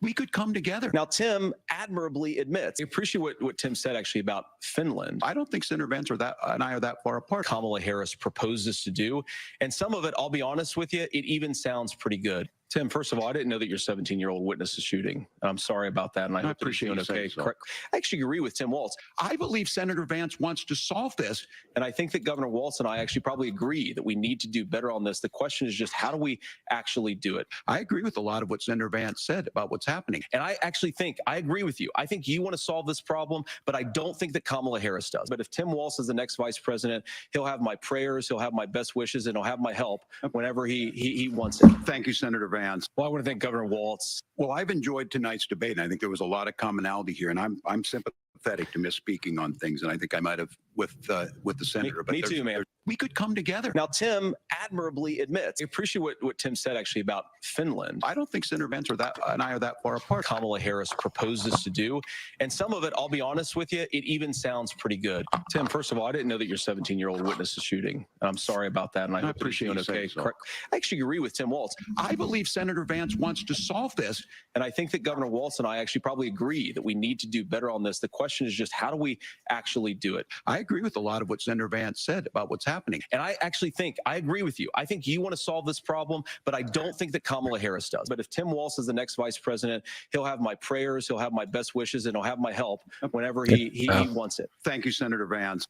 We could come together. Now, Tim admirably admits, I appreciate what Tim said actually about Finland. I don't think Senator Vance and I are that far apart. Kamala Harris proposes to do. And some of it, I'll be honest with you, it even sounds pretty good. Tim, first of all, I didn't know that your 17-year-old witnessed a shooting. I'm sorry about that, and I hope appreciate that he's doing okay. So. I actually agree with Tim Walz. I believe Senator Vance wants to solve this. And I think that Governor Walz and I actually probably agree that we need to do better on this. The question is just how do we actually do it? I agree with a lot of what Senator Vance said about what's happening. And I actually think, I agree with you. I think you want to solve this problem, but I don't think that Kamala Harris does. But if Tim Walz is the next vice president, he'll have my prayers, he'll have my best wishes, and he'll have my help whenever he wants it. Thank you, Senator Vance. Well, I want to thank Governor Walz. Well, I've enjoyed tonight's debate, and I think there was a lot of commonality here, and I'm sympathetic to misspeaking on things, and I think I might have with the senator. Me too, man. We could come together. Now, Tim admirably admits, I appreciate what Tim said actually about Finland. I don't think Senator Vance and I are that far apart. Kamala Harris proposes to do. And some of it, I'll be honest with you, it even sounds pretty good. Tim, first of all, I didn't know that your 17-year-old witnessed a shooting. I'm sorry about that, and I hope that he's doing okay. So. I actually agree with Tim Walz. I believe Senator Vance wants to solve this. And I think that Governor Walz and I actually probably agree that we need to do better on this. The question is just how do we actually do it? I agree with a lot of what Senator Vance said about what's happening. And I actually think, I agree with you. I think you want to solve this problem, but I don't think that Kamala Harris does. But if Tim Walz is the next vice president, he'll have my prayers, he'll have my best wishes, and he'll have my help whenever he wants it. Thank you, Senator Vance.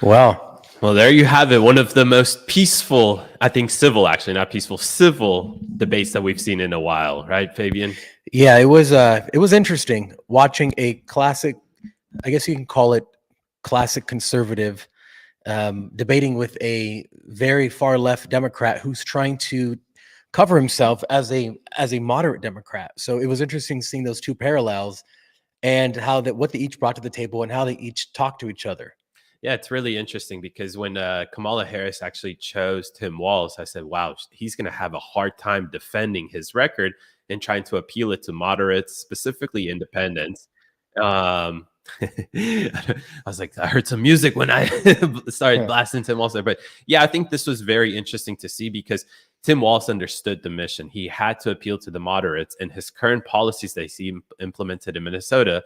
Well, there you have it. One of the most peaceful, I think civil, actually, not peaceful, civil debates that we've seen in a while, right, Fabian? Yeah, it was interesting watching a classic, I guess you can call it classic conservative, debating with a very far left Democrat who's trying to cover himself as a moderate Democrat. So it was interesting seeing those two parallels and what they each brought to the table and how they each talk to each other. Yeah, it's really interesting because when Kamala Harris actually chose Tim Walz, I said, wow, he's going to have a hard time defending his record and trying to appeal it to moderates, specifically independents. I was like, I heard some music when I started blasting Tim Walz there. But yeah, I think this was very interesting to see because Tim Walz understood the mission. He had to appeal to the moderates, and his current policies that he implemented in Minnesota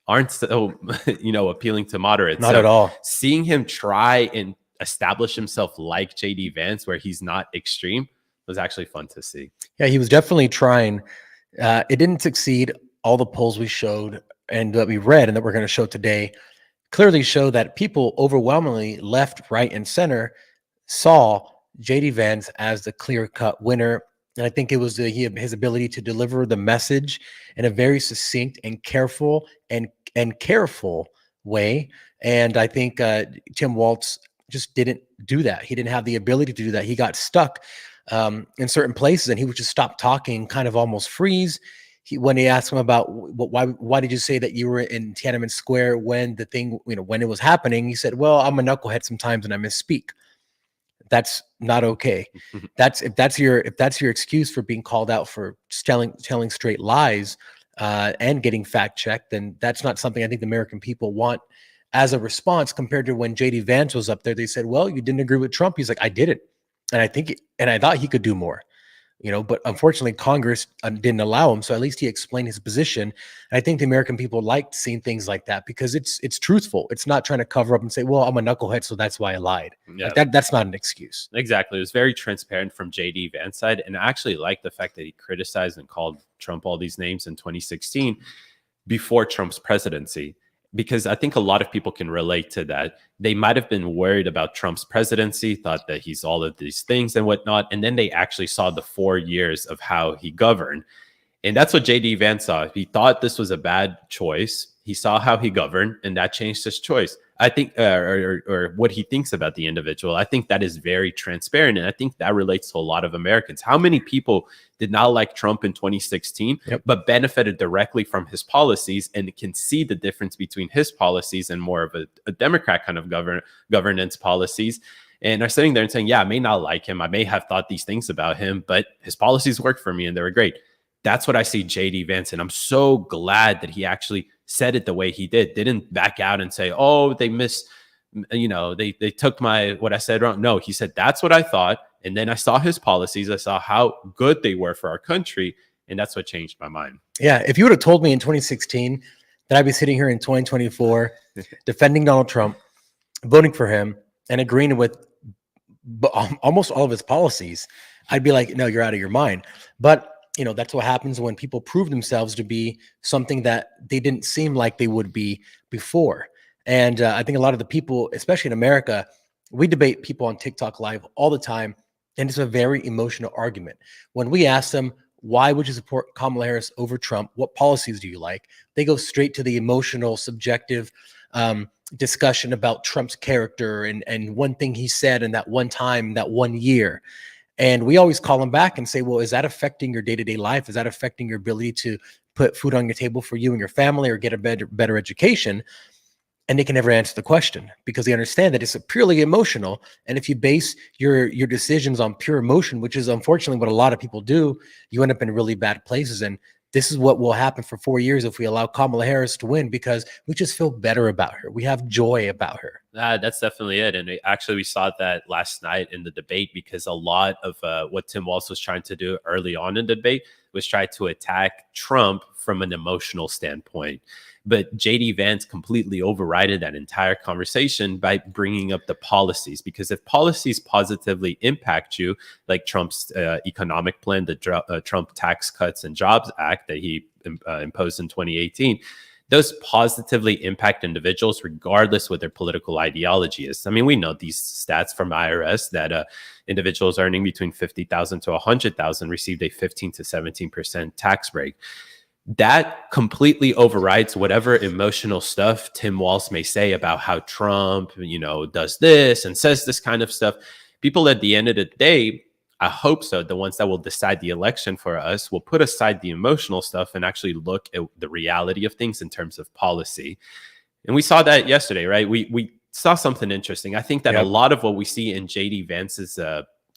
aren't so, appealing to moderates. Not at all. Seeing him try and establish himself like J.D. Vance, where he's not extreme, was actually fun to see. Yeah, he was definitely trying. It didn't succeed. All the polls we showed and that we read and that we're going to show today clearly show that people overwhelmingly left, right, and center saw J.D. Vance as the clear-cut winner. And I think it was his ability to deliver the message in a very succinct and careful way. And I think Tim Walz just didn't do that. He didn't have the ability to do that. He got stuck in certain places, and he would just stop talking, kind of almost freeze. When they asked him about why did you say that you were in Tiananmen Square when the thing, when it was happening, he said, well, I'm a knucklehead sometimes and I misspeak. That's not okay. If that's your excuse for being called out for telling straight lies and getting fact checked, then that's not something I think the American people want as a response. Compared to when J.D. Vance was up there, they said, well, you didn't agree with Trump. He's like, I didn't. And I thought he could do more, but unfortunately Congress didn't allow him. So at least he explained his position. And I think the American people liked seeing things like that because it's truthful. It's not trying to cover up and say, well, I'm a knucklehead, so that's why I lied. Yeah. Like that's not an excuse. Exactly. It was very transparent from J.D. Vance's side. And I actually like the fact that he criticized and called Trump all these names in 2016 before Trump's presidency. Because I think a lot of people can relate to that. They might have been worried about Trump's presidency, thought that he's all of these things and whatnot. And then they actually saw the 4 years of how he governed. And that's what J.D. Vance saw. He thought this was a bad choice. He saw how he governed, and that changed his choice. I think, or what he thinks about the individual. I think that is very transparent. And I think that relates to a lot of Americans. How many people did not like Trump in 2016, but benefited directly from his policies and can see the difference between his policies and more of a Democrat kind of governance policies, and are sitting there and saying, yeah, I may not like him. I may have thought these things about him, but his policies worked for me and they were great. That's what I see J.D. Vance. And I'm so glad that he actually said it the way he didn't back out and say, oh, they missed, they took what I said wrong. No, he said, that's what I thought. And then I saw his policies. I saw how good they were for our country. And that's what changed my mind. Yeah, if you would have told me in 2016 that I'd be sitting here in 2024 defending Donald Trump, voting for him, and agreeing with almost all of his policies, I'd be like, no, you're out of your mind. But that's what happens when people prove themselves to be something that they didn't seem like they would be before. And I think a lot of the people, especially in America, we debate people on TikTok Live all the time, and it's a very emotional argument. When we ask them, why would you support Kamala Harris over Trump? What policies do you like? They go straight to the emotional, subjective discussion about Trump's character and one thing he said in that one time, that 1 year. And we always call them back and say, well, is that affecting your day-to-day life? Is that affecting your ability to put food on your table for you and your family or get a better education? And they can never answer the question because they understand that it's purely emotional. And if you base your decisions on pure emotion, which is unfortunately what a lot of people do, you end up in really bad places. And this is what will happen for 4 years if we allow Kamala Harris to win, because we just feel better about her. We have joy about her. That's definitely it. And we saw that last night in the debate, because a lot of what Tim Walz was trying to do early on in the debate was try to attack Trump from an emotional standpoint. But JD Vance completely overrided that entire conversation by bringing up the policies, because if policies positively impact you, like Trump's economic plan, the Trump Tax Cuts and Jobs Act that he imposed in 2018, those positively impact individuals regardless what their political ideology is. I mean, we know these stats from IRS that individuals earning between $50,000 to $100,000 received a 15 to 17% tax break. That completely overrides whatever emotional stuff Tim Walz may say about how Trump, does this and says this kind of stuff. People at the end of the day, I hope so, the ones that will decide the election for us will put aside the emotional stuff and actually look at the reality of things in terms of policy. And we saw that yesterday, right? We saw something interesting. I think that a lot of what we see in JD Vance's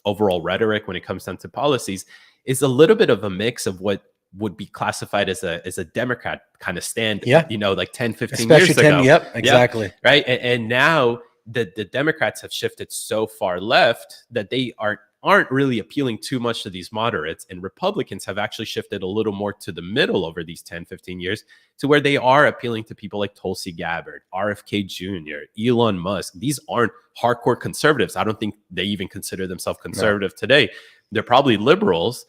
overall rhetoric when it comes down to policies is a little bit of a mix of what would be classified as a Democrat kind of stand, like 10, 15 years ago. Yep, exactly. Yep, right. And now the Democrats have shifted so far left that they aren't really appealing too much to these moderates, and Republicans have actually shifted a little more to the middle over these 10, 15 years to where they are appealing to people like Tulsi Gabbard, RFK Jr., Elon Musk. These aren't hardcore conservatives. I don't think they even consider themselves conservative today. They're probably liberals.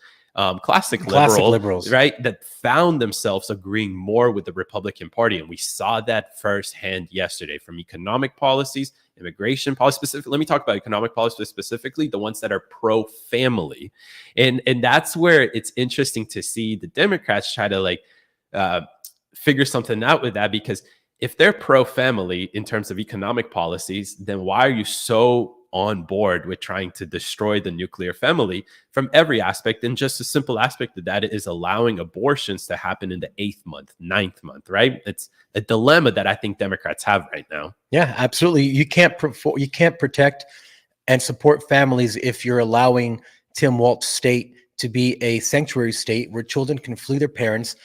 Classic liberals, right? That found themselves agreeing more with the Republican Party. And we saw that firsthand yesterday from economic policies, immigration policy specifically. Let me talk about economic policy specifically, the ones that are pro-family. And that's where it's interesting to see the Democrats try to figure something out with that, because if they're pro-family in terms of economic policies, then why are you so on board with trying to destroy the nuclear family from every aspect? And just a simple aspect of that is allowing abortions to happen in the 8th month, 9th month, right? It's a dilemma that I think Democrats have right now. Yeah, absolutely. You can't protect and support families if you're allowing Tim Walz state to be a sanctuary state where children can flee their parents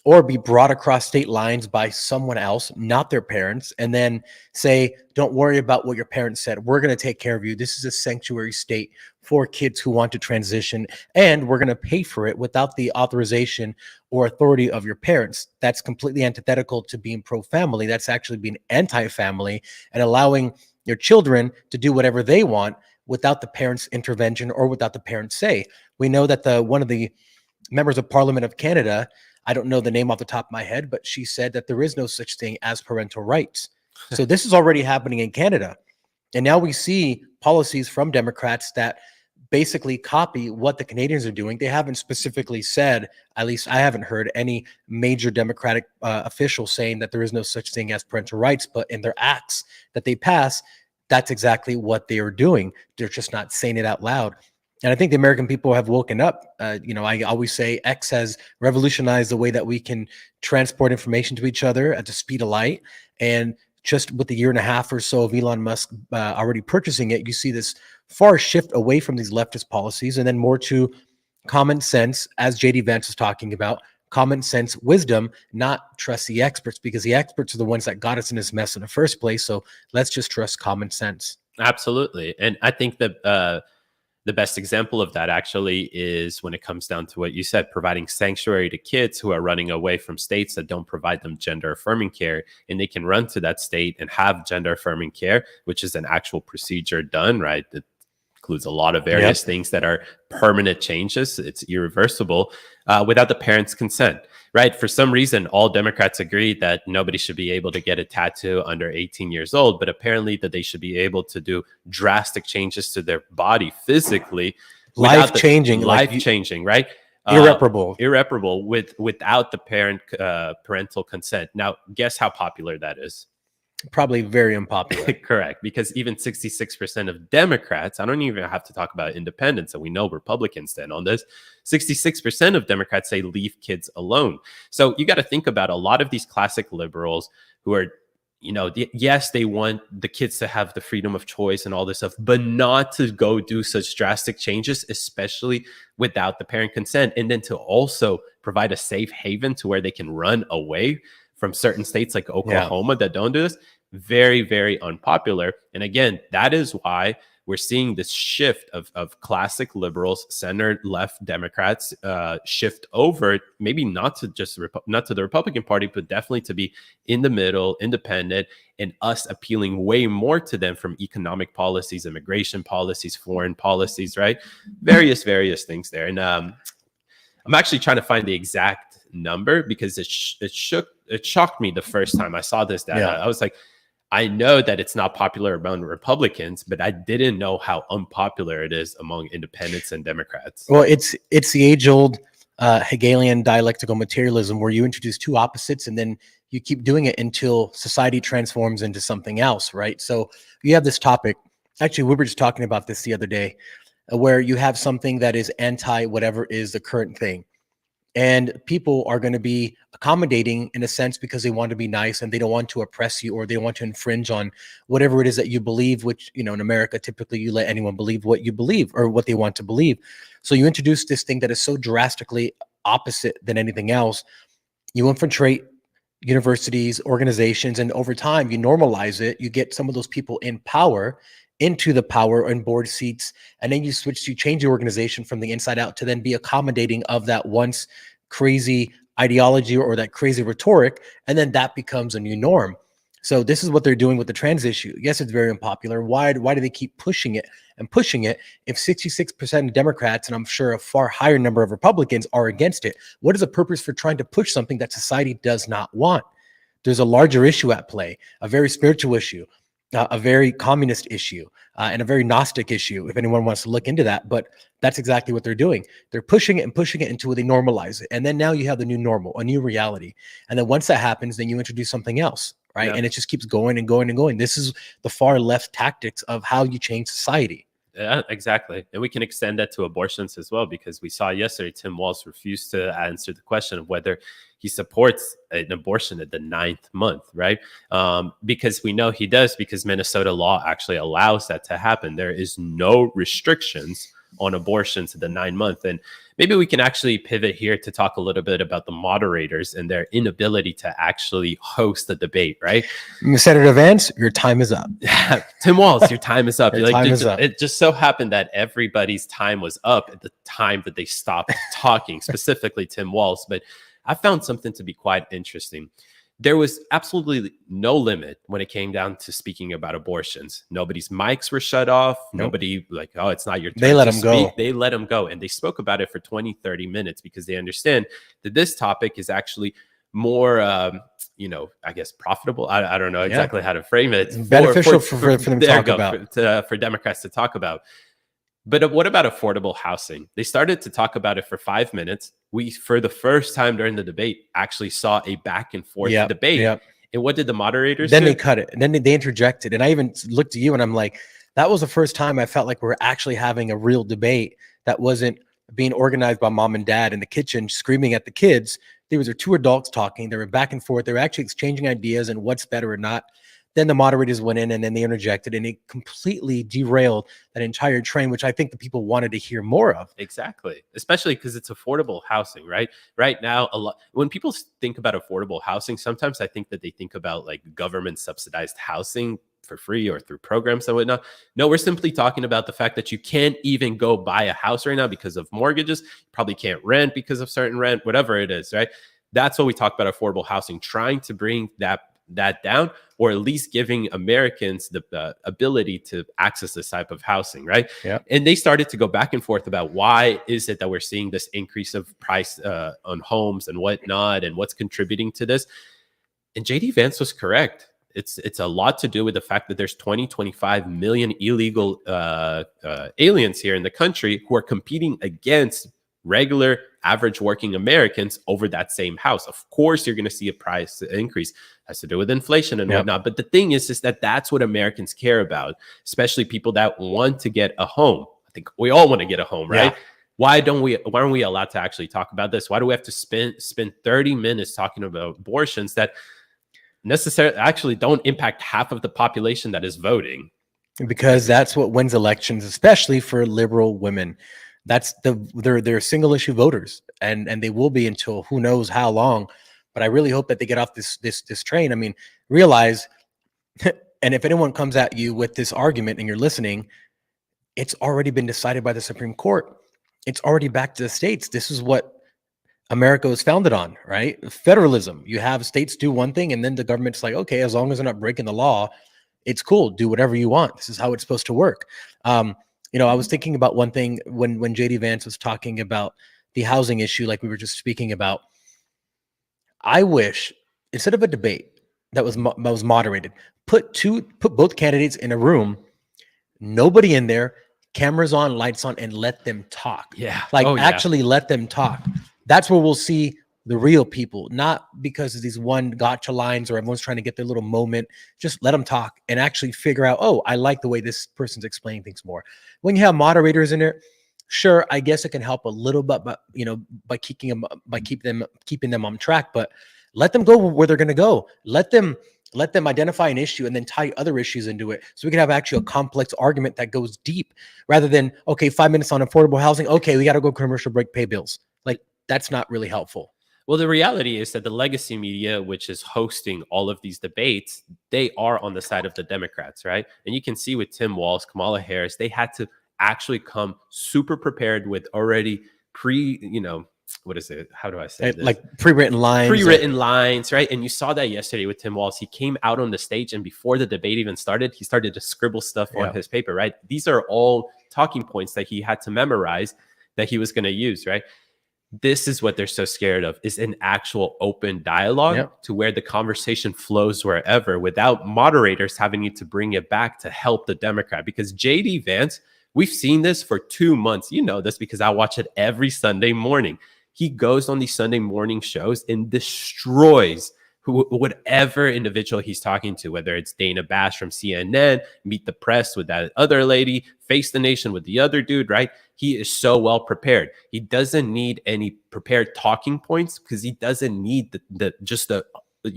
or be brought across state lines by someone else, not their parents, and then say, don't worry about what your parents said. We're going to take care of you. This is a sanctuary state for kids who want to transition, and we're going to pay for it without the authorization or authority of your parents. That's completely antithetical to being pro-family. That's actually being anti-family and allowing your children to do whatever they want without the parents' intervention or without the parents' say. We know that one of the members of Parliament of Canada, I don't know the name off the top of my head, but she said that there is no such thing as parental rights. So this is already happening in Canada. And now we see policies from Democrats that basically copy what the Canadians are doing. They haven't specifically said, at least I haven't heard any major Democratic official saying that there is no such thing as parental rights, but in their acts that they pass, that's exactly what they are doing. They're just not saying it out loud. And I think the American people have woken up. I always say X has revolutionized the way that we can transport information to each other at the speed of light. And just with the year and a half or so of Elon Musk already purchasing it, you see this far shift away from these leftist policies and then more to common sense, as JD Vance was talking about, common sense wisdom, not trust the experts, because the experts are the ones that got us in this mess in the first place. So let's just trust common sense. Absolutely. And I think that The best example of that actually is when it comes down to what you said, providing sanctuary to kids who are running away from states that don't provide them gender affirming care. And they can run to that state and have gender affirming care, which is an actual procedure done, right? That includes a lot of various things that are permanent changes. It's irreversible without the parents' consent, right? For some reason, all Democrats agree that nobody should be able to get a tattoo under 18 years old, but apparently that they should be able to do drastic changes to their body physically. Life-changing, life-changing, right? Irreparable. Without the parental consent. Now, guess how popular that is? Probably very unpopular. Correct, because even 66% of Democrats, I don't even have to talk about independents, and we know Republicans stand on this, 66% of Democrats say leave kids alone. So you got to think about a lot of these classic liberals who are, yes, they want the kids to have the freedom of choice and all this stuff, but not to go do such drastic changes, especially without the parent consent, and then to also provide a safe haven to where they can run away from certain states like Oklahoma that don't do this. Very, very unpopular. And again, that is why we're seeing this shift of classic liberals, center left Democrats shift over, maybe not to the Republican Party, but definitely to be in the middle, independent, and us appealing way more to them from economic policies, immigration policies, foreign policies, right? Various things there. And I'm actually trying to find the exact number because it shocked me the first time I saw this data. I was like, I know that it's not popular among Republicans, but I didn't know how unpopular it is among independents and Democrats. Well, it's the age-old Hegelian dialectical materialism where you introduce two opposites and then you keep doing it until society transforms into something else, right? So you have this topic. Actually, we were just talking about this the other day, where you have something that is anti whatever is the current thing. And people are going to be accommodating in a sense because they want to be nice and they don't want to oppress you or they want to infringe on whatever it is that you believe, which, in America, typically you let anyone believe what you believe or what they want to believe. So you introduce this thing that is so drastically opposite than anything else. You infiltrate universities, organizations, and over time you normalize it. You get some of those people in power into the power and board seats, and then you change the organization from the inside out to then be accommodating of that once crazy ideology or that crazy rhetoric, and then that becomes a new norm. So this is what they're doing with the trans issue. Yes, it's very unpopular. Why do they keep pushing it and pushing it if 66% of Democrats, and I'm sure a far higher number of Republicans, are against it? What is the purpose for trying to push something that society does not want? There's a larger issue at play, a very spiritual issue, a very communist issue, and a very Gnostic issue, if anyone wants to look into that. But that's exactly what they're doing. They're pushing it until they normalize it. And then now you have the new normal, a new reality. And then once that happens, then you introduce something else, right? Yeah. And it just keeps going and going and going. This is the far left tactics of how you change society. Yeah, exactly. And we can extend that to abortions as well, because we saw yesterday Tim Walz refused to answer the question of whether he supports an abortion at the 9th month, right? Because we know he does, because Minnesota law actually allows that to happen. There is no restrictions on abortions at the 9th month. And maybe we can actually pivot here to talk a little bit about the moderators and their inability to actually host the debate, right? Senator Vance, your time is up. Tim Walz, your time is up. It just so happened that everybody's time was up at the time that they stopped talking, specifically Tim Walz. But I found something to be quite interesting. There was absolutely no limit when it came down to speaking about abortions. Nobody's mics were shut off. Nope. Nobody it's not your turn. They let them go. They let them go. And they spoke about it for 20, 30 minutes because they understand that this topic is actually more, I guess profitable. I don't know exactly how to frame it. It's beneficial for them to talk about. For Democrats to talk about. But what about affordable housing? They started to talk about it for 5 minutes. We, for the first time during the debate, actually saw a back and forth debate. Yep. And what did the moderators do? Then they cut it. And then they interjected. And I even looked at you and I'm like, that was the first time I felt like we were actually having a real debate that wasn't being organized by mom and dad in the kitchen screaming at the kids. There was two adults talking. They were back and forth. They were actually exchanging ideas and what's better or not. Then the moderators went in and then they interjected and it completely derailed that entire train, which I think the people wanted to hear more of. Exactly. Especially because it's affordable housing, right? Right now, when people think about affordable housing, sometimes I think that they think about like government subsidized housing for free or through programs and whatnot. No, we're simply talking about the fact that you can't even go buy a house right now because of mortgages. You probably can't rent because of certain rent, whatever it is, right? That's what we talk about affordable housing, trying to bring that down, or at least giving Americans the ability to access this type of housing, right? Yeah. And they started to go back and forth about why is it that we're seeing this increase of price on homes and whatnot, and what's contributing to this. And JD Vance was correct. It's a lot to do with the fact that there's 25 million illegal aliens here in the country who are competing against regular average working Americans over that same house. Of course, you're going to see a price increase. It has to do with inflation and whatnot. But the thing is that that's what Americans care about, especially people that want to get a home. I think we all want to get a home, right? Yeah. Why aren't we allowed to actually talk about this? Why do we have to spend 30 minutes talking about abortions that necessarily actually don't impact half of the population that is voting? Because that's what wins elections, especially for liberal women. That's they're single issue voters, and they will be until who knows how long. But I really hope that they get off this train. I mean, realize, and if anyone comes at you with this argument and you're listening, it's already been decided by the Supreme Court. It's already back to the states. This is what America was founded on, right? Federalism. You have states do one thing, and then the government's like, okay, as long as they're not breaking the law, it's cool. Do whatever you want. This is how it's supposed to work. I was thinking about one thing when JD Vance was talking about the housing issue, like we were just speaking about. I wish, instead of a debate that was moderated, put both candidates in a room, nobody in there, cameras on, lights on, and let them talk. Yeah. Actually let them talk. That's where we'll see the real people, not because of these one gotcha lines or everyone's trying to get their little moment. Just let them talk and actually figure out, oh, I like the way this person's explaining things more. When you have moderators in there, sure, I guess it can help a little bit, but by keeping them on track. But let them go where they're going to go. Let them identify an issue and then tie other issues into it, so we can have actually a complex argument that goes deep, rather than 5 minutes on affordable housing. Okay, we got to go commercial break, pay bills. Like, that's not really helpful. Well, the reality is that the legacy media, which is hosting all of these debates, they are on the side of the Democrats, right? And you can see with Tim Walz, Kamala Harris, they had to actually come super prepared with already what is it? How do I say this? Like pre-written lines, right? And you saw that yesterday with Tim Walz. He came out on the stage, and before the debate even started, he started to scribble stuff on his paper, right? These are all talking points that he had to memorize that he was going to use, right? This is what they're so scared of, is an actual open dialogue to where the conversation flows wherever, without moderators having to bring it back to help the Democrat. Because JD Vance, we've seen this for 2 months. You know this because I watch it every Sunday morning. He goes on these Sunday morning shows and destroys whatever individual he's talking to, whether it's Dana Bash from CNN, Meet the Press with that other lady, Face the Nation with the other dude, right? He is so well prepared. He doesn't need any prepared talking points, because he doesn't need the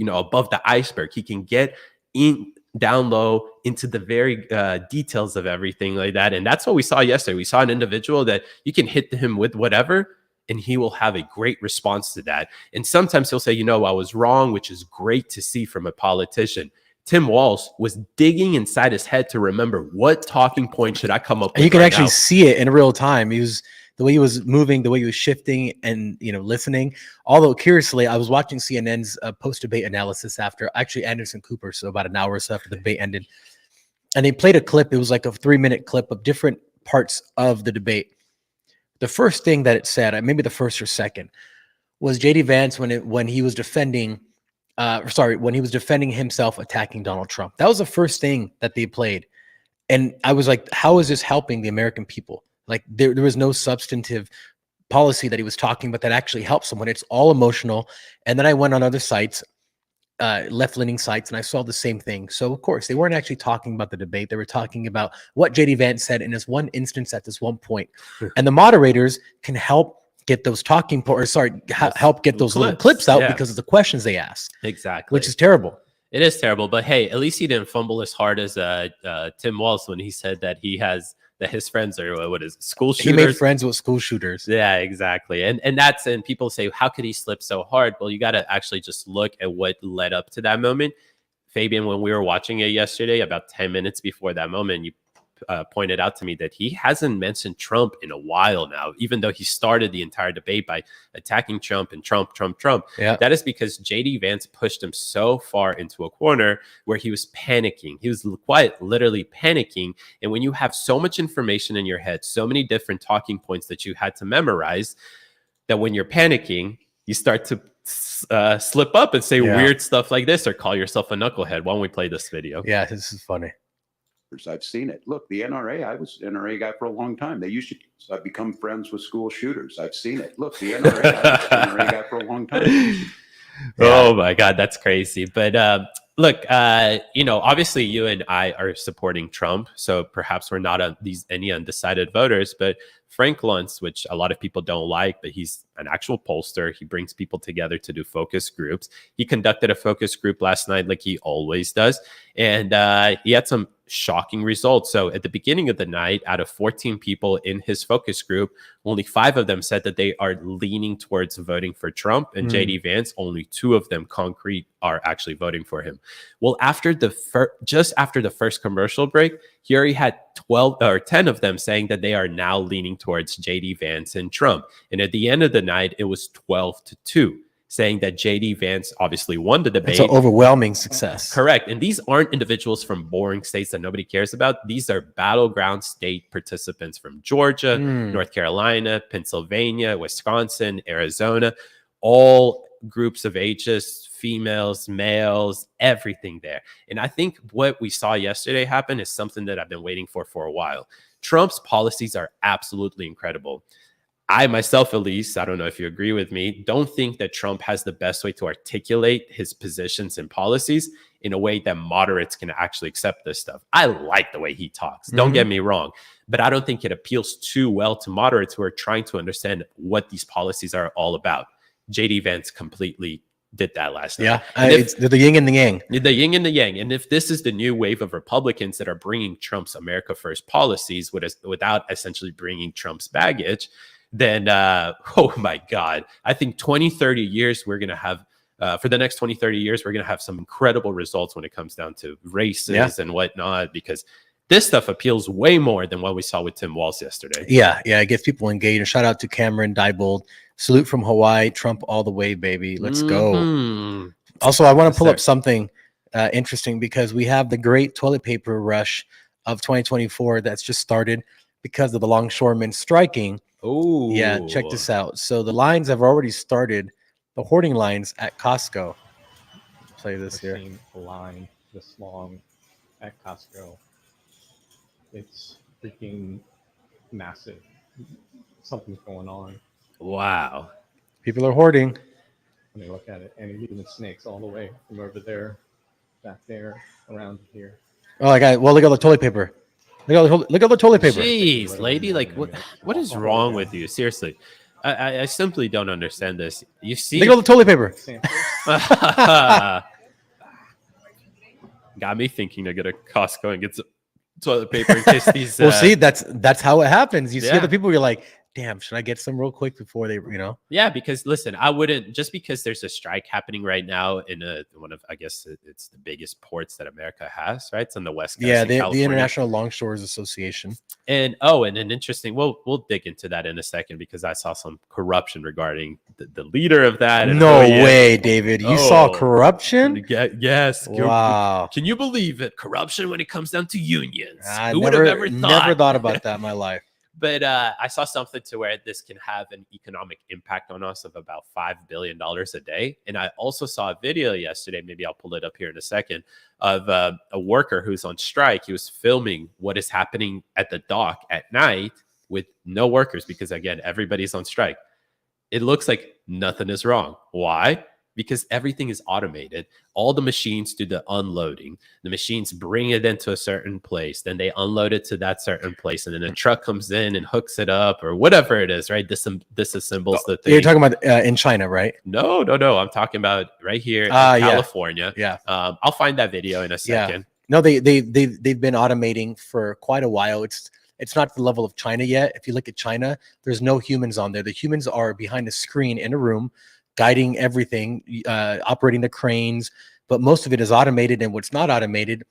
above the iceberg. He can get in down low into the very details of everything like that. And that's what we saw yesterday. We saw an individual that you can hit him with whatever, and he will have a great response to that. And sometimes he'll say, I was wrong, which is great to see from a politician. Tim Walz was digging inside his head to remember, what talking point should I come up with? And you can actually see it in real time. The way he was moving, the way he was shifting and, listening. Although curiously, I was watching CNN's post-debate analysis after Anderson Cooper. So about an hour or so after the debate ended. And they played a clip. It was like a 3-minute clip of different parts of the debate. The first thing that it said, maybe the first or second, was JD Vance when he was defending himself attacking Donald Trump. That was the first thing that they played. And I was like, how is this helping the American people? Like there was no substantive policy that he was talking about that actually helps someone. It's all emotional. And then I went on other sites, left-leaning sites, and I saw the same thing. So of course they weren't actually talking about the debate. They were talking about what JD Vance said in this one instance at this one point. And the moderators can help get those talking points, help get those little clips out because of the questions they ask. Exactly. Which is terrible. It is terrible, but hey, at least he didn't fumble as hard as Tim Walz when he said that his friends are school shooters. He made friends with school shooters. Yeah, exactly. And people say, how could he slip so hard? Well, you got to actually just look at what led up to that moment. Fabian, when we were watching it yesterday, about 10 minutes before that moment, you pointed out to me that he hasn't mentioned Trump in a while now, even though he started the entire debate by attacking Trump and Trump. Yeah. That is because JD Vance pushed him so far into a corner where he was panicking. He was quite literally panicking. And when you have so much information in your head, so many different talking points that you had to memorize, that when you're panicking, you start to slip up and say weird stuff like this or call yourself a knucklehead. Why don't we play this video? Yeah, this is funny. I've seen it. Look, the NRA, I was an NRA guy for a long time. They used to, so I've become friends with school shooters. I've seen it. Look, the NRA, I was an NRA guy for a long time. Oh my God, that's crazy. But look, obviously you and I are supporting Trump, so perhaps we're not any undecided voters, but Frank Luntz, which a lot of people don't like, but he's an actual pollster. He brings people together to do focus groups. He conducted a focus group last night like he always does. And he had some shocking results. So at the beginning of the night, out of 14 people in his focus group, only 5 of them said that they are leaning towards voting for Trump, and JD Vance, only 2 of them concrete are actually voting for him. Well, just after the first commercial break, he already had 12 or 10 of them saying that they are now leaning towards JD Vance and Trump. And at the end of the night, it was 12-2. Saying that JD Vance obviously won the debate. It's an overwhelming success. Correct. And these aren't individuals from boring states that nobody cares about. These are battleground state participants from Georgia, North Carolina, Pennsylvania, Wisconsin, Arizona, all groups of ages, females, males, everything there. And I think what we saw yesterday happen is something that I've been waiting for a while. Trump's policies are absolutely incredible. I myself, at least, I don't know if you agree with me, don't think that Trump has the best way to articulate his positions and policies in a way that moderates can actually accept this stuff. I like the way he talks. Don't get me wrong, but I don't think it appeals too well to moderates who are trying to understand what these policies are all about. JD Vance completely did that last night. Yeah, it's the yin and the yang. The yin and the yang. And if this is the new wave of Republicans that are bringing Trump's America First policies without essentially bringing Trump's baggage, then, oh my God, I think 20, 30 years, we're going to have, for the next 20, 30 years, we're going to have some incredible results when it comes down to races and whatnot, because this stuff appeals way more than what we saw with Tim Walz yesterday. Yeah, it gets people engaged. And shout out to Cameron Diebold. Salute from Hawaii. Trump all the way, baby. Let's go. Also, I want to pull up something interesting, because we have the great toilet paper rush of 2024 that's just started because of the longshoremen striking. Oh, yeah, check this out. So the lines have already started, the hoarding lines at Costco. Play this here. Seen a line this long at Costco. It's freaking massive. Something's going on. Wow. People are hoarding. When they look at it, and even snakes all the way from over there, back there, around here. Oh, my God. Well, look at the toilet paper. Look at the toilet paper. Jeez, lady, like what is wrong with you? Seriously, I simply don't understand this. You see, Look at the toilet paper. got me thinking to go to Costco and get some toilet paper in case these. Well, see, that's how it happens. You see Yeah. other people, you're like, damn, should I get some real quick before they, Yeah, because listen, I wouldn't, just because there's a strike happening right now in one of, I guess it's the biggest ports that America has, right? It's on the West Coast. Yeah, in the California. International Longshores Association. And and an interesting, we'll dig into that in a second, because I saw some corruption regarding the leader of that. And No way, David. You saw Oh. corruption? Yes. Wow. Can you believe it? Corruption when it comes down to unions. I Who would have ever thought? never thought about that in my life. But I saw something to where this can have an economic impact on us of about $5 billion a day. And I also saw a video yesterday, maybe I'll pull it up here in a second, of a worker who's on strike. He was filming what is happening at the dock at night with no workers, because again, everybody's on strike. It looks like nothing is wrong. Why? Because everything is automated. All the machines do the unloading. The machines bring it into a certain place. Then they unload it to that certain place. And then a truck comes in and hooks it up or whatever it is, right? Disassembles the thing. You're talking about in China, right? No. I'm talking about right here in California. Yeah. I'll find that video in a second. No, they've been automating for quite a while. It's not the level of China yet. If you look at China, there's no humans on there. The humans are behind a screen in a room, guiding everything, operating the cranes, but most of it is automated. And what's not automated,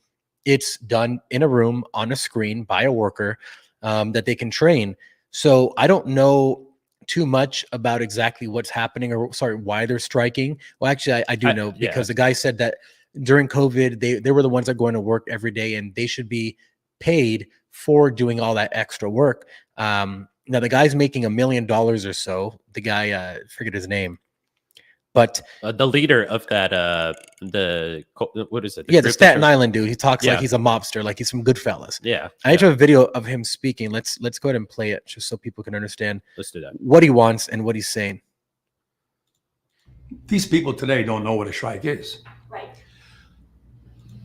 it's done in a room on a screen by a worker that they can train. So I don't know too much about exactly what's happening, or why they're striking. Well, actually, I do know, because the guy said that during COVID, they were the ones that are going to work every day, and they should be paid for doing all that extra work. Now the guy's making $1 million or so. The guy, forget his name, but the leader of that, what is it? the group Staten that- Island dude. He talks Yeah. like he's a mobster, like he's from Goodfellas. Yeah, I actually have a video of him speaking. Let's go ahead and play it just so people can understand let's do that. what he wants and what he's saying. These people today don't know what a strike is. Right.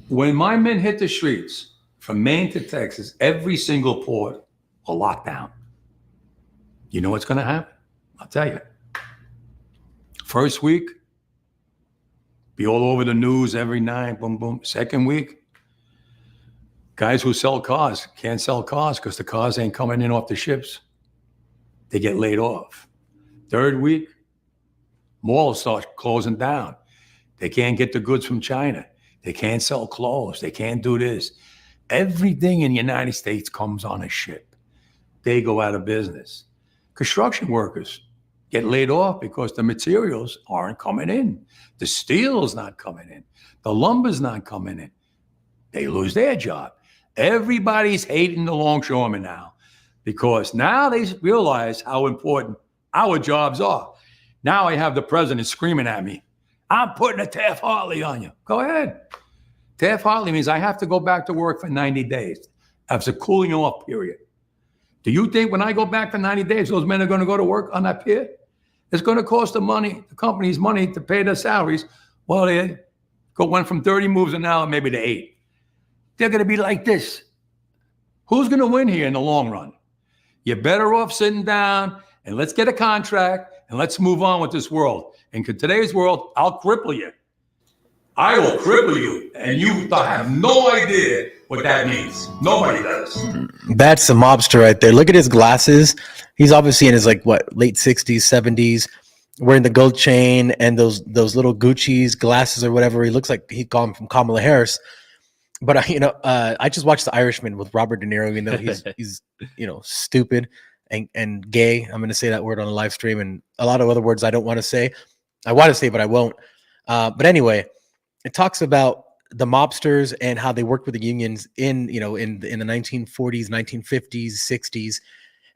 When my men hit the streets from Maine to Texas, every single port will lock down. You know what's going to happen? I'll tell you. First week, be all over the news every night, boom, boom. Second week, guys who sell cars can't sell cars because the cars ain't coming in off the ships. They get laid off. Third week, malls start closing down. They can't get the goods from China. They can't sell clothes. They can't do this. Everything in the United States comes on a ship. They go out of business. Construction workers get laid off because the materials aren't coming in. The steel's not coming in. The lumber's not coming in. They lose their job. Everybody's hating the longshoremen now because now they realize how important our jobs are. Now I have the president screaming at me, I'm putting a Taft-Hartley on you. Go ahead. Taft-Hartley means I have to go back to work for 90 days. That's a cooling off period. Do you think when I go back for 90 days, those men are going to go to work on that pier? It's going to cost the company's money to pay their salaries. Well, they went from 30 moves an hour maybe to 8. They're going to be like this. Who's going to win here in the long run? You're better off sitting down and let's get a contract and let's move on with this world. In today's world, I'll cripple you. I will cripple you, and you have no idea what that means. Nobody does. That's a mobster right there. Look at his glasses. He's obviously in his late 60s, 70s, wearing the gold chain and those little Gucci's glasses or whatever. He looks like he called him from Kamala Harris. But I just watched The Irishman with Robert De Niro, even though he's stupid and gay. I'm going to say that word on a live stream, and a lot of other words I don't want to say. I want to say, but I won't. But anyway, it talks about the mobsters and how they worked with the unions in the 1940s, 1950s, 60s.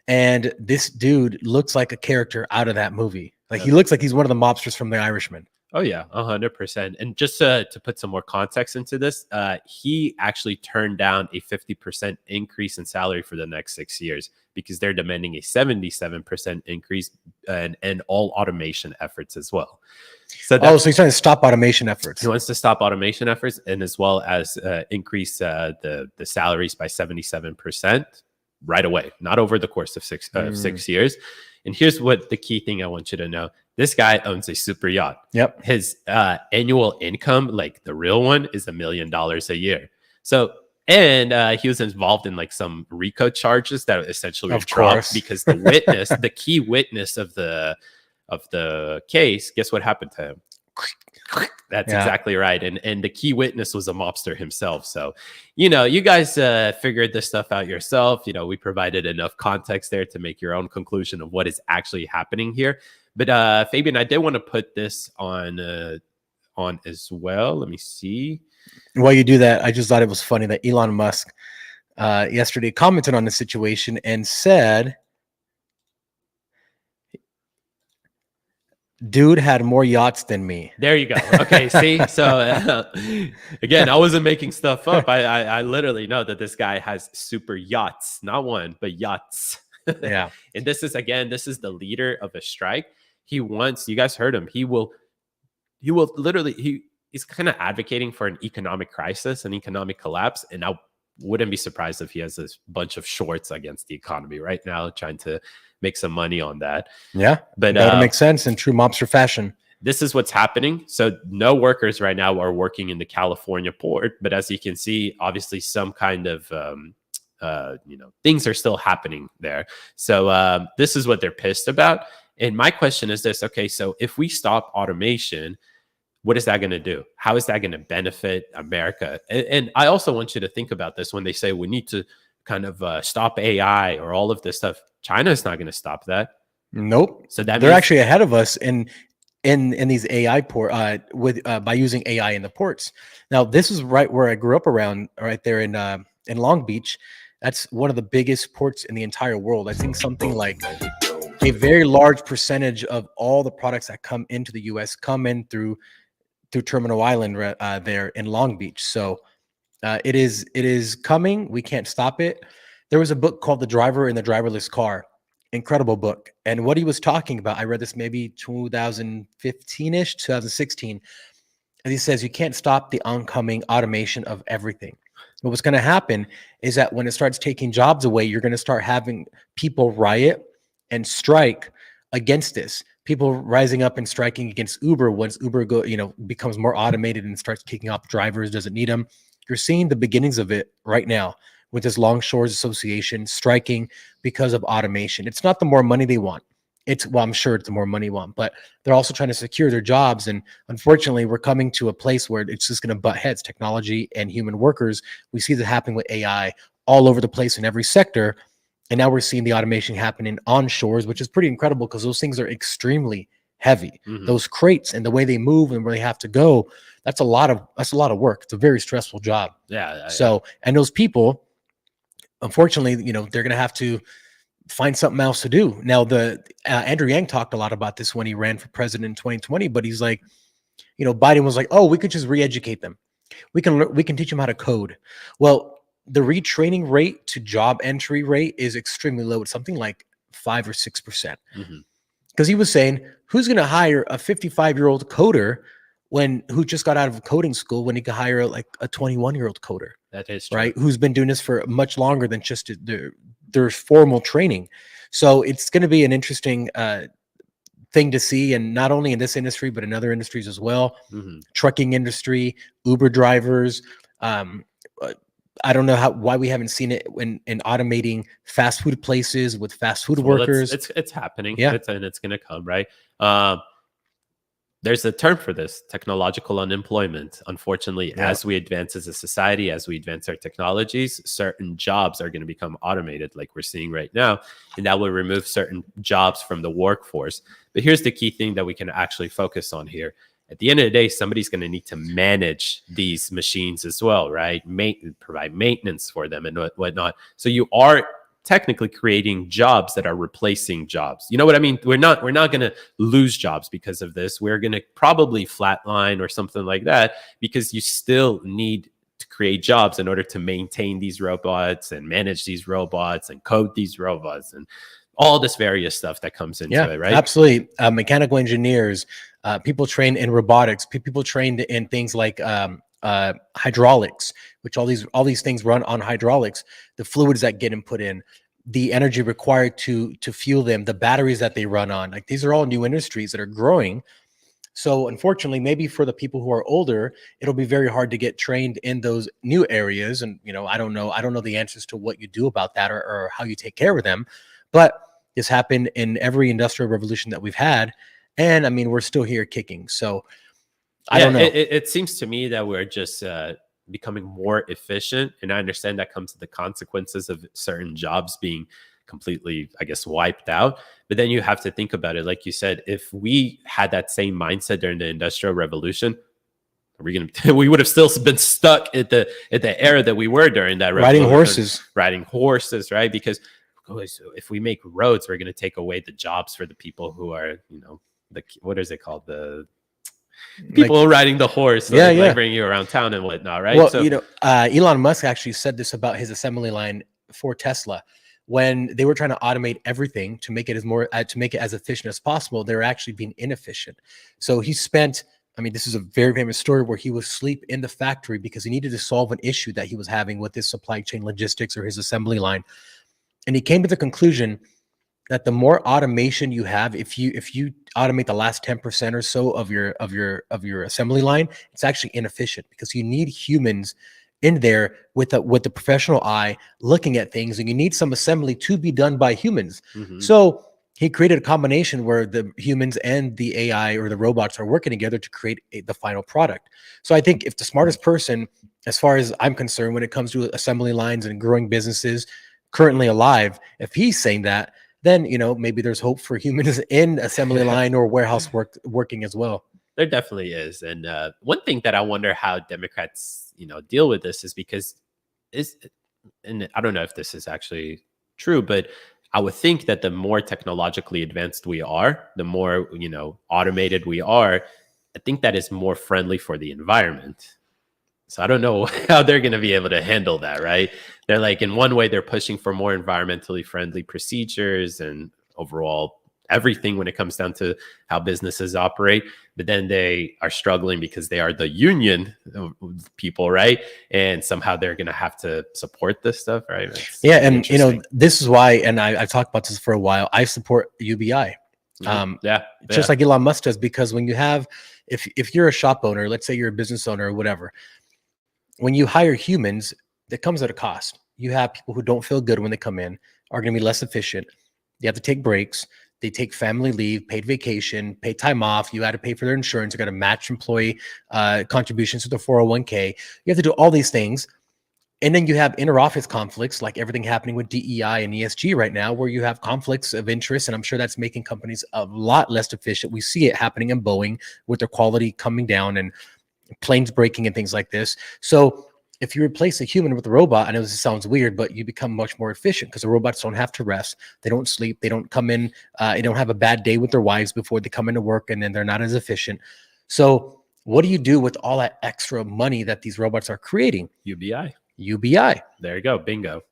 And this dude looks like a character out of that movie. Like he looks like he's one of the mobsters from The Irishman. Oh yeah, 100%. And just to put some more context into this, he actually turned down a 50% increase in salary for the next 6 years because they're demanding a 77% increase and all automation efforts as well. So so he's trying to stop automation efforts. he wants to stop automation efforts and as well as increase the salaries by 77% right away, not over the course of 6 years. And here's what the key thing I want you to know. This guy owns a super yacht. Yep. His annual income, like the real one, is $1 million a year. So, and he was involved in like some RICO charges that essentially were Of dropped course. because the witness, the key witness of the case, guess what happened to him? That's Yeah. exactly right. And the key witness was a mobster himself. So, you guys figured this stuff out yourself. We provided enough context there to make your own conclusion of what is actually happening here. But Fabian, I did want to put this on as well. Let me see. While you do that, I just thought it was funny that Elon Musk yesterday commented on the situation and said, dude had more yachts than me. There you go. Okay, see? So, again, I wasn't making stuff up. I literally know that this guy has super yachts. Not one, but yachts. Yeah. And this is the leader of a strike. He wants, you guys heard him. He will literally, he's kind of advocating for an economic crisis, an economic collapse. And I wouldn't be surprised if he has this bunch of shorts against the economy right now, trying to make some money on that. Yeah. But That would make sense in true mobster fashion. this is what's happening. So no workers right now are working in the California port, but as you can see, obviously some kind of, things are still happening there. So this is what they're pissed about. And my question is this, okay, so if we stop automation, what is that going to do? How is that going to benefit America? And I also want you to think about this when they say we need to kind of stop AI or all of this stuff. China is not going to stop that. Nope. So that They're means, actually ahead of us in these AI port by using AI in the ports. Now, this is right where I grew up around, right there in Long Beach. That's one of the biggest ports in the entire world. I think something like a very large percentage of all the products that come into the U.S. come in through Terminal Island there in Long Beach. So it is coming. We can't stop it. There was a book called The Driver in the Driverless Car. Incredible book. And what he was talking about, I read this maybe 2015-ish, 2016. And he says you can't stop the oncoming automation of everything. But what's going to happen is that when it starts taking jobs away, you're going to start having people riot and strike against this. People rising up and striking against Uber once Uber becomes more automated and starts kicking off drivers, doesn't need them. You're seeing the beginnings of it right now with this Longshores Association striking because of automation. It's not the more money they want. I'm sure it's the more money they want, but they're also trying to secure their jobs. And unfortunately, we're coming to a place where it's just going to butt heads, technology and human workers. We see that happening with AI all over the place in every sector. And now we're seeing the automation happening on shores, which is pretty incredible because those things are extremely heavy. Mhm. Those crates and the way they move and where they have to go, that's a lot of work. It's a very stressful job. Yeah. And those people, unfortunately, they're going to have to find something else to do. Now, Andrew Yang talked a lot about this when he ran for president in 2020, but he's like, Biden was like, oh, we could just re-educate them. We can teach them how to code. Well, the retraining rate to job entry rate is extremely low. It's something like 5 or 6%. Mhm. Because he was saying, who's going to hire a 55-year-old coder who just got out of coding school when he could hire like a 21-year-old coder, That is true. right? Who's been doing this for much longer than just their formal training. So it's going to be an interesting thing to see, and not only in this industry, but in other industries as well. Mhm. Trucking industry, Uber drivers. I don't know why we haven't seen it in automating fast food places with fast food Well, workers. it's happening. Yeah. It's going to come, right? There's a term for this: technological unemployment. Unfortunately, Yeah. as we advance as a society, as we advance our technologies, certain jobs are going to become automated, like we're seeing right now, and that will remove certain jobs from the workforce. But here's the key thing that we can actually focus on here. At the end of the day, somebody's going to need to manage these machines as well, right? Provide maintenance for them and whatnot. So you are technically creating jobs that are replacing jobs. You know what I mean? We're not going to lose jobs because of this. We're going to probably flatline or something like that, because you still need to create jobs in order to maintain these robots and manage these robots and code these robots and all this various stuff that comes into it, right? Absolutely. Mechanical engineers, people trained in robotics, people trained in things like hydraulics, which all these things run on hydraulics. The fluids that get input in, the energy required to fuel them, the batteries that they run on. Like, these are all new industries that are growing. So unfortunately, maybe for the people who are older, it'll be very hard to get trained in those new areas. And I don't know the answers to what you do about that or how you take care of them. But this happened in every industrial revolution that we've had. And I mean, we're still here kicking. So I don't know. It seems to me that we're just becoming more efficient. And I understand that comes to the consequences of certain jobs being completely, I guess, wiped out. But then you have to think about it. Like you said, if we had that same mindset during the Industrial Revolution, we would have still been stuck at the era that we were during that Riding revolution. Riding horses, right? Because if we make roads, we're going to take away the jobs for the people who are, what is it called? The people riding the horse, like bringing you around town and whatnot, right? Well, Elon Musk actually said this about his assembly line for Tesla. When they were trying to automate everything to make it as efficient as possible, they were actually being inefficient. So he spent, this is a very famous story where he would sleep in the factory because he needed to solve an issue that he was having with his supply chain logistics or his assembly line. And he came to the conclusion that the more automation you have, if you automate the last 10% or so of your assembly line, it's actually inefficient because you need humans in there with the professional eye looking at things, and you need some assembly to be done by humans. Mhm. So He created a combination where the humans and the AI or the robots are working together to create the final product. So I think if the smartest person, as far as I'm concerned, when it comes to assembly lines and growing businesses currently alive, if he's saying that, then maybe there's hope for humans in assembly line or warehouse working as well. There definitely is. And one thing that I wonder how Democrats, deal with this is because and I don't know if this is actually true, but I would think that the more technologically advanced we are, the more, automated we are, I think that is more friendly for the environment. So I don't know how they're going to be able to handle that, right? They're like, in one way, they're pushing for more environmentally friendly procedures and overall everything when it comes down to how businesses operate. But then they are struggling because they are the union people, right? And somehow they're going to have to support this stuff, right? Yeah. And, this is why, and I've talked about this for a while, I support UBI. Just like Elon Musk does, because when you have, if you're a shop owner, let's say you're a business owner or whatever, when you hire humans, that comes at a cost. You have people who don't feel good when they come in, are going to be less efficient. They have to take breaks. They take family leave, paid vacation, paid time off. You got to pay for their insurance. You got to match employee contributions to the 401k. You have to do all these things. And then you have inter-office conflicts, like everything happening with DEI and ESG right now, where you have conflicts of interest. And I'm sure that's making companies a lot less efficient. We see it happening in Boeing with their quality coming down and planes breaking and things like this. So if you replace a human with a robot, I know this sounds weird, but you become much more efficient because the robots don't have to rest. They don't sleep. They don't come in. They don't have a bad day with their wives before they come into work, and then they're not as efficient. So what do you do with all that extra money that these robots are creating? UBI. There you go. Bingo.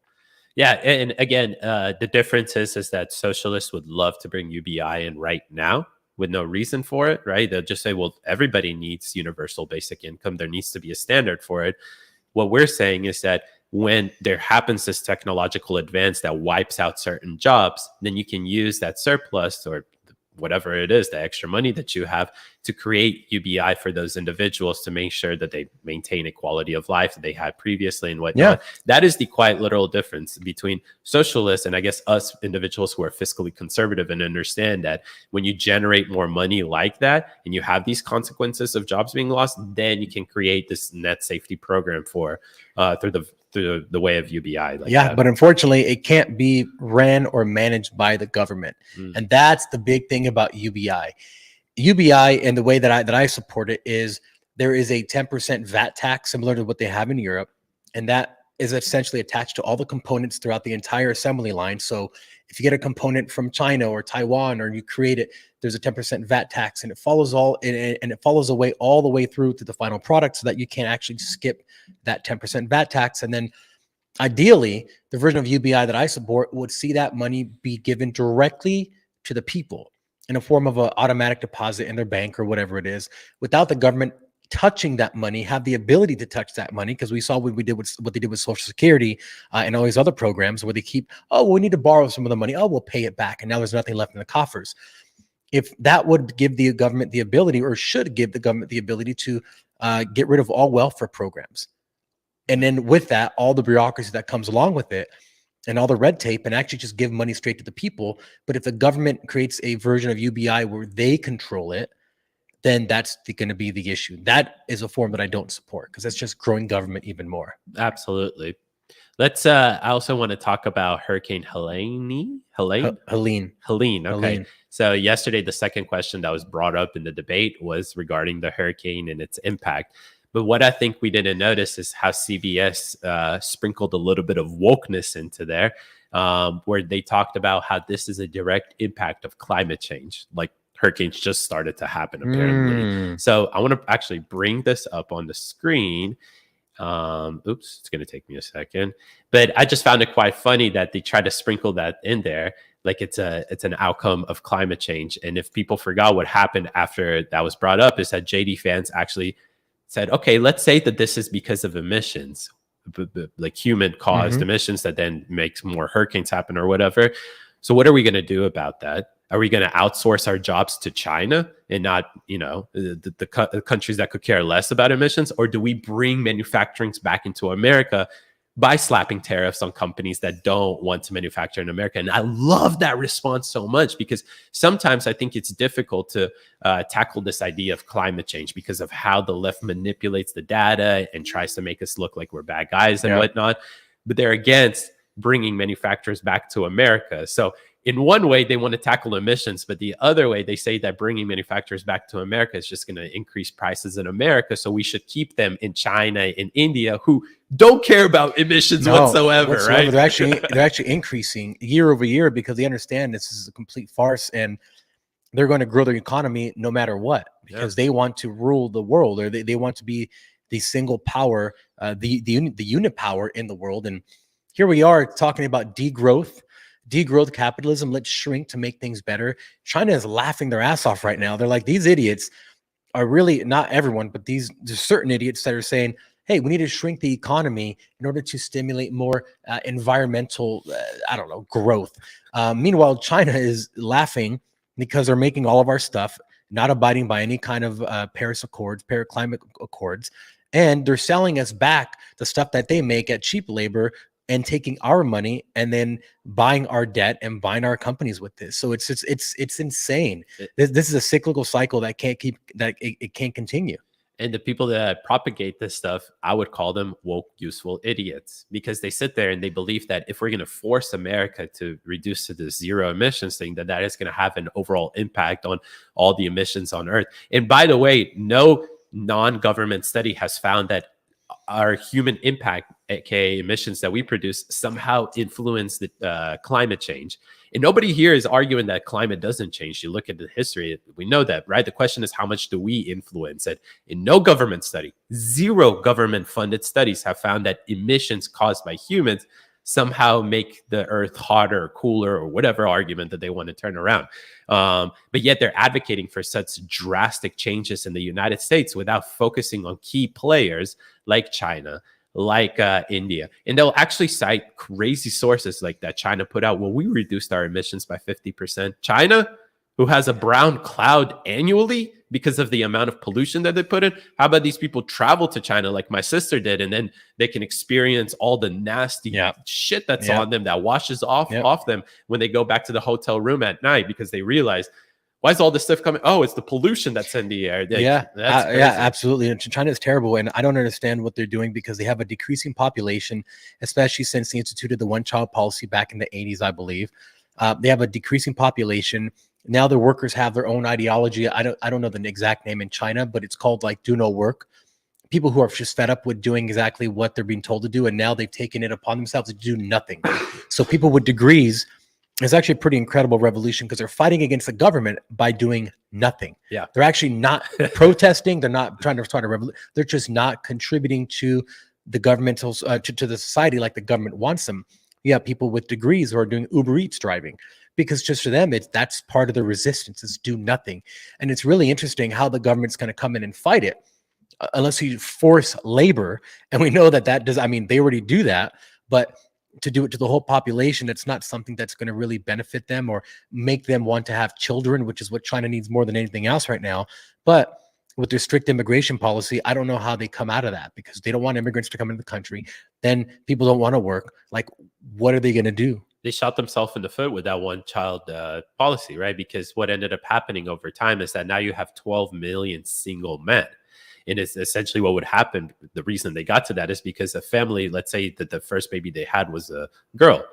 Yeah. And again, the difference is that socialists would love to bring UBI in right now with no reason for it, right? They'll just say, well, everybody needs universal basic income. There needs to be a standard for it. What we're saying is that when there happens this technological advance that wipes out certain jobs, then you can use that surplus or whatever it is, the extra money that you have, to create UBI for those individuals to make sure that they maintain a quality of life that they had previously and whatnot. Yeah. That is the quite literal difference between socialists and I guess us individuals who are fiscally conservative and understand that when you generate more money like that and you have these consequences of jobs being lost, then you can create this net safety program for through the way of UBI. But unfortunately, it can't be ran or managed by the government. And that's the big thing about UBI. UBI and the way that I support it is there is a 10% VAT tax similar to what they have in Europe. And that is essentially attached to all the components throughout the entire assembly line. So if you get a component from China or Taiwan or you create it, there's a 10% VAT tax, and it follows away all the way through to the final product so that you can't actually skip that 10% VAT tax. And then ideally, the version of UBI that I support would see that money be given directly to the people in a form of an automatic deposit in their bank or whatever it is, without the government touching that money, have the ability to touch that money, because we saw what they did with Social Security and all these other programs where they keep, we need to borrow some of the money. We'll pay it back. And now there's nothing left in the coffers. If that would give the government the ability, or should give the government the ability to get rid of all welfare programs. And then with that, all the bureaucracy that comes along with it and all the red tape, and actually just give money straight to the people. But if the government creates a version of UBI where they control it, then that's going to be the issue. That is a form that I don't support, because that's just growing government even more. Absolutely. Let's, I also want to talk about Hurricane Helene. Helene. Okay. Helene. So yesterday, the second question that was brought up in the debate was regarding the hurricane and its impact. But what I think we didn't notice is how CBS sprinkled a little bit of wokeness into there, where they talked about how this is a direct impact of climate change. Like, hurricanes just started to happen, apparently. So I want to actually bring this up on the screen. Oops, it's going to take me a second. But I just found it quite funny that they tried to sprinkle that in there, like it's an outcome of climate change. And if people forgot what happened after that was brought up, is that JD Vance actually said, okay, let's say that this is because of emissions, like human-caused emissions that then makes more hurricanes happen or whatever. So what are we going to do about that? Are we going to outsource our jobs to China and not, the countries that could care less about emissions? Or do we bring manufacturing back into America by slapping tariffs on companies that don't want to manufacture in America. And I love that response so much, because sometimes I think it's difficult to tackle this idea of climate change because of how the left manipulates the data and tries to make us look like we're bad guys and whatnot. But they're against bringing manufacturers back to America. So in one way, they want to tackle emissions, but the other way, they say that bringing manufacturers back to America is just going to increase prices in America. So we should keep them in China, in India, who don't care about emissions whatsoever, right? They're actually increasing year over year because they understand this is a complete farce, and they're going to grow their economy no matter what, because they want to rule the world, or they want to be the single power, the unit power in the world. And here we are talking about degrowth capitalism. Let's shrink to make things better. China is laughing their ass off right now. They're like, these idiots are really, not everyone, but there's certain idiots that are saying, hey, we need to shrink the economy in order to stimulate more environmental, growth. Meanwhile, China is laughing because they're making all of our stuff, not abiding by any kind of Paris climate accords, and they're selling us back the stuff that they make at cheap labor and taking our money and then buying our debt and buying our companies with this. So it's insane. This is a cyclical cycle that it can't continue. And the people that propagate this stuff, I would call them woke, useful idiots, because they sit there and they believe that if we're going to force America to reduce to the zero emissions thing, that is going to have an overall impact on all the emissions on Earth. And by the way, no non-government study has found that our human impact, aka emissions that we produce, somehow influence the climate change. And nobody here is arguing that climate doesn't change. You look at the history, we know that, right? The question is, how much do we influence it? In no government study, zero government funded studies have found that emissions caused by humans somehow make the earth hotter or cooler, or whatever argument that they want to turn around. But yet they're advocating for such drastic changes in the United States without focusing on key players like China, like India. And they'll actually cite crazy sources like that China put out. Well, we reduced our emissions by 50%. China, who has a brown cloud annually because of the amount of pollution that they put in. How about these people travel to China like my sister did, and then they can experience all the nasty shit that's on them, that washes off them when they go back to the hotel room at night, because they realize, why is all this stuff coming? Oh, it's the pollution that's in the air. Absolutely. And China is terrible. And I don't understand what they're doing, because they have a decreasing population, especially since they instituted the one-child policy back in the 80s, I believe. They have a decreasing population. Now their workers have their own ideology. I don't know the exact name in China, but it's called like do no work. People who are just fed up with doing exactly what they're being told to do, and now they've taken it upon themselves to do nothing. So people with degrees, it's actually a pretty incredible revolution, because they're fighting against the government by doing nothing. Yeah, they're actually not protesting. They're not trying to start a revolution. They're just not contributing to the governmental to the society like the government wants them. You have people with degrees who are doing Uber Eats driving, because just for them, that's part of the resistance, is do nothing. And it's really interesting how the government's going to come in and fight it unless you force labor. And we know that does, they already do that, but to do it to the whole population, it's not something that's going to really benefit them or make them want to have children, which is what China needs more than anything else right now. But with their strict immigration policy, I don't know how they come out of that, because they don't want immigrants to come into the country. Then people don't want to work. Like, what are they going to do? They shot themselves in the foot with that one-child policy, right? Because what ended up happening over time is that now you have 12 million single men. And it's essentially what would happen. The reason they got to that is because a family, let's say that the first baby they had was a girl.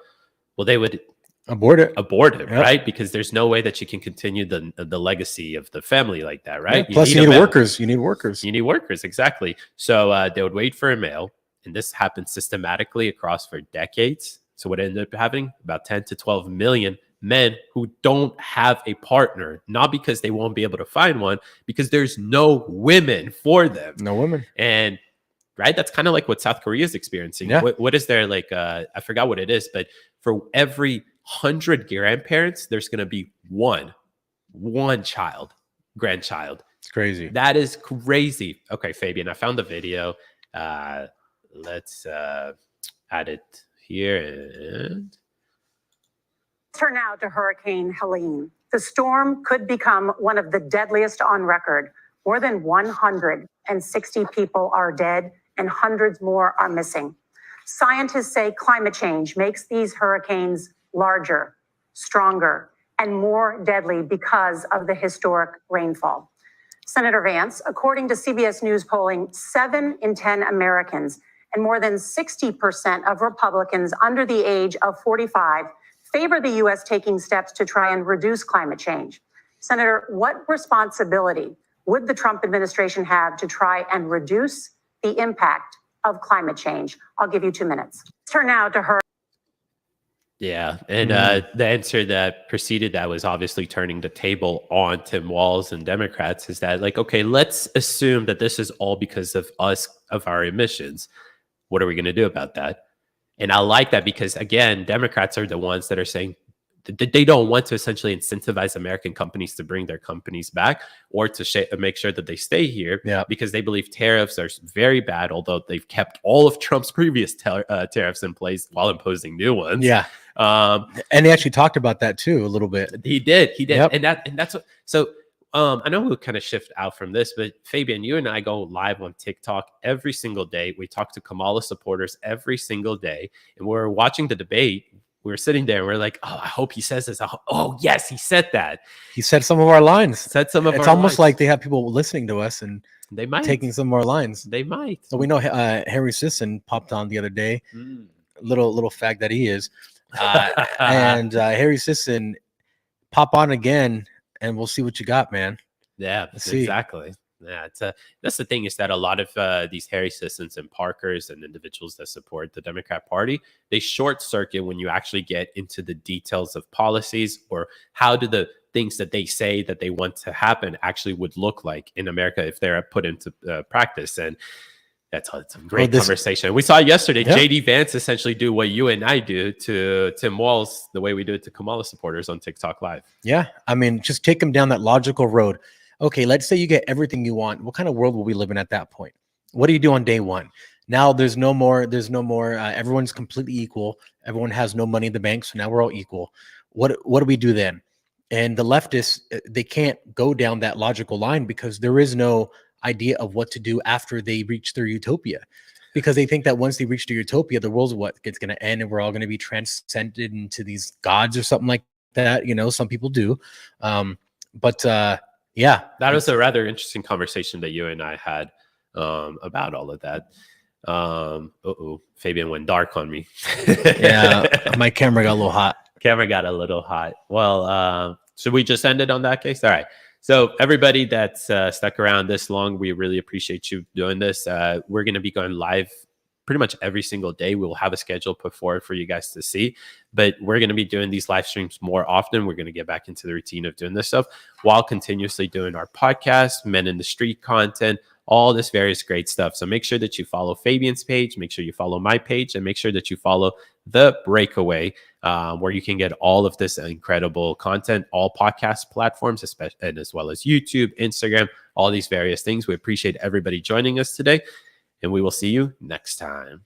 Well, they would abort it, right? Because there's no way that you can continue the legacy of the family like that, right? Yeah, plus you need workers. You need workers, exactly. So they would wait for a male, and this happened systematically across for decades. So what ended up happening, about 10 to 12 million men who don't have a partner, not because they won't be able to find one, because there's no women for them. No women. And right, that's kind of like what South Korea is experiencing. Yeah. What is there, like, I forgot what it is, but for every 100 grandparents, there's going to be one grandchild. It's crazy. That is crazy. Okay, Fabian, I found the video. Let's add it here. And turn now to Hurricane Helene. The storm could become one of the deadliest on record. More than 160 people are dead and hundreds more are missing. Scientists say climate change makes these hurricanes larger, stronger, and more deadly because of the historic rainfall. Senator Vance, according to CBS News polling, 7 in 10 Americans and more than 60% of Republicans under the age of 45 favor the U.S. taking steps to try and reduce climate change. Senator, what responsibility would the Trump administration have to try and reduce the impact of climate change? I'll give you 2 minutes. Let's turn now to her. Yeah, and the answer that preceded that was obviously turning the table on Tim Walz and Democrats. Is that like, okay, let's assume that this is all because of us, of our emissions. What are we going to do about that? And I like that because, again, Democrats are the ones that are saying that they don't want to essentially incentivize American companies to bring their companies back or to make sure that they stay here, because they believe tariffs are very bad, although they've kept all of Trump's previous tariffs in place while imposing new ones. Yeah. And they actually talked about that too a little bit. He did. Yep. And that's what, so I know we'll kind of shift out from this, but Fabian, you and I go live on TikTok every single day. We talk to Kamala supporters every single day, and we're watching the debate. We were sitting there and we're like, oh, I hope he says this. Oh, yes, he said that. He said some of our lines. It's almost like they have people listening to us and they might taking some of our lines. They might. So we know Harry Sisson popped on the other day. Little fag that he is. And Harry Sisson, pop on again and we'll see what you got, man. Yeah, exactly. Yeah, that's the thing, is that a lot of these Harry Sissons and Parkers and individuals that support the Democrat Party, they short circuit when you actually get into the details of policies, or how do the things that they say that they want to happen actually would look like in America if they're put into practice. And it's a great conversation. We saw yesterday, JD Vance essentially do what you and I do to Tim Walz, the way we do it to Kamala supporters on TikTok Live. Yeah, I mean, just take them down that logical road. Okay, let's say you get everything you want. What kind of world will we live in at that point? What do you do on day one? Now there's no more, everyone's completely equal. Everyone has no money in the bank, so now we're all equal. What do we do then? And the leftists, they can't go down that logical line because there is no idea of what to do after they reach their utopia. Because they think that once they reach their utopia, the world's it's going to end and we're all going to be transcended into these gods or something like that. You know, some people do. Yeah, that was a rather interesting conversation that you and I had about all of that. Fabian went dark on me. Yeah, my camera got a little hot. Well, should we just end it on that case? All right. So everybody that's stuck around this long, we really appreciate you doing this. We're going to be going live pretty much every single day. We will have a schedule put forward for you guys to see, but we're going to be doing these live streams more often. We're going to get back into the routine of doing this stuff while continuously doing our podcast, Men in the Street content, all this various great stuff. So make sure that you follow Fabian's page, make sure you follow my page, and make sure that you follow The Breakaway, where you can get all of this incredible content, all podcast platforms, especially, and as well as YouTube, Instagram, all these various things. We appreciate everybody joining us today, and we will see you next time.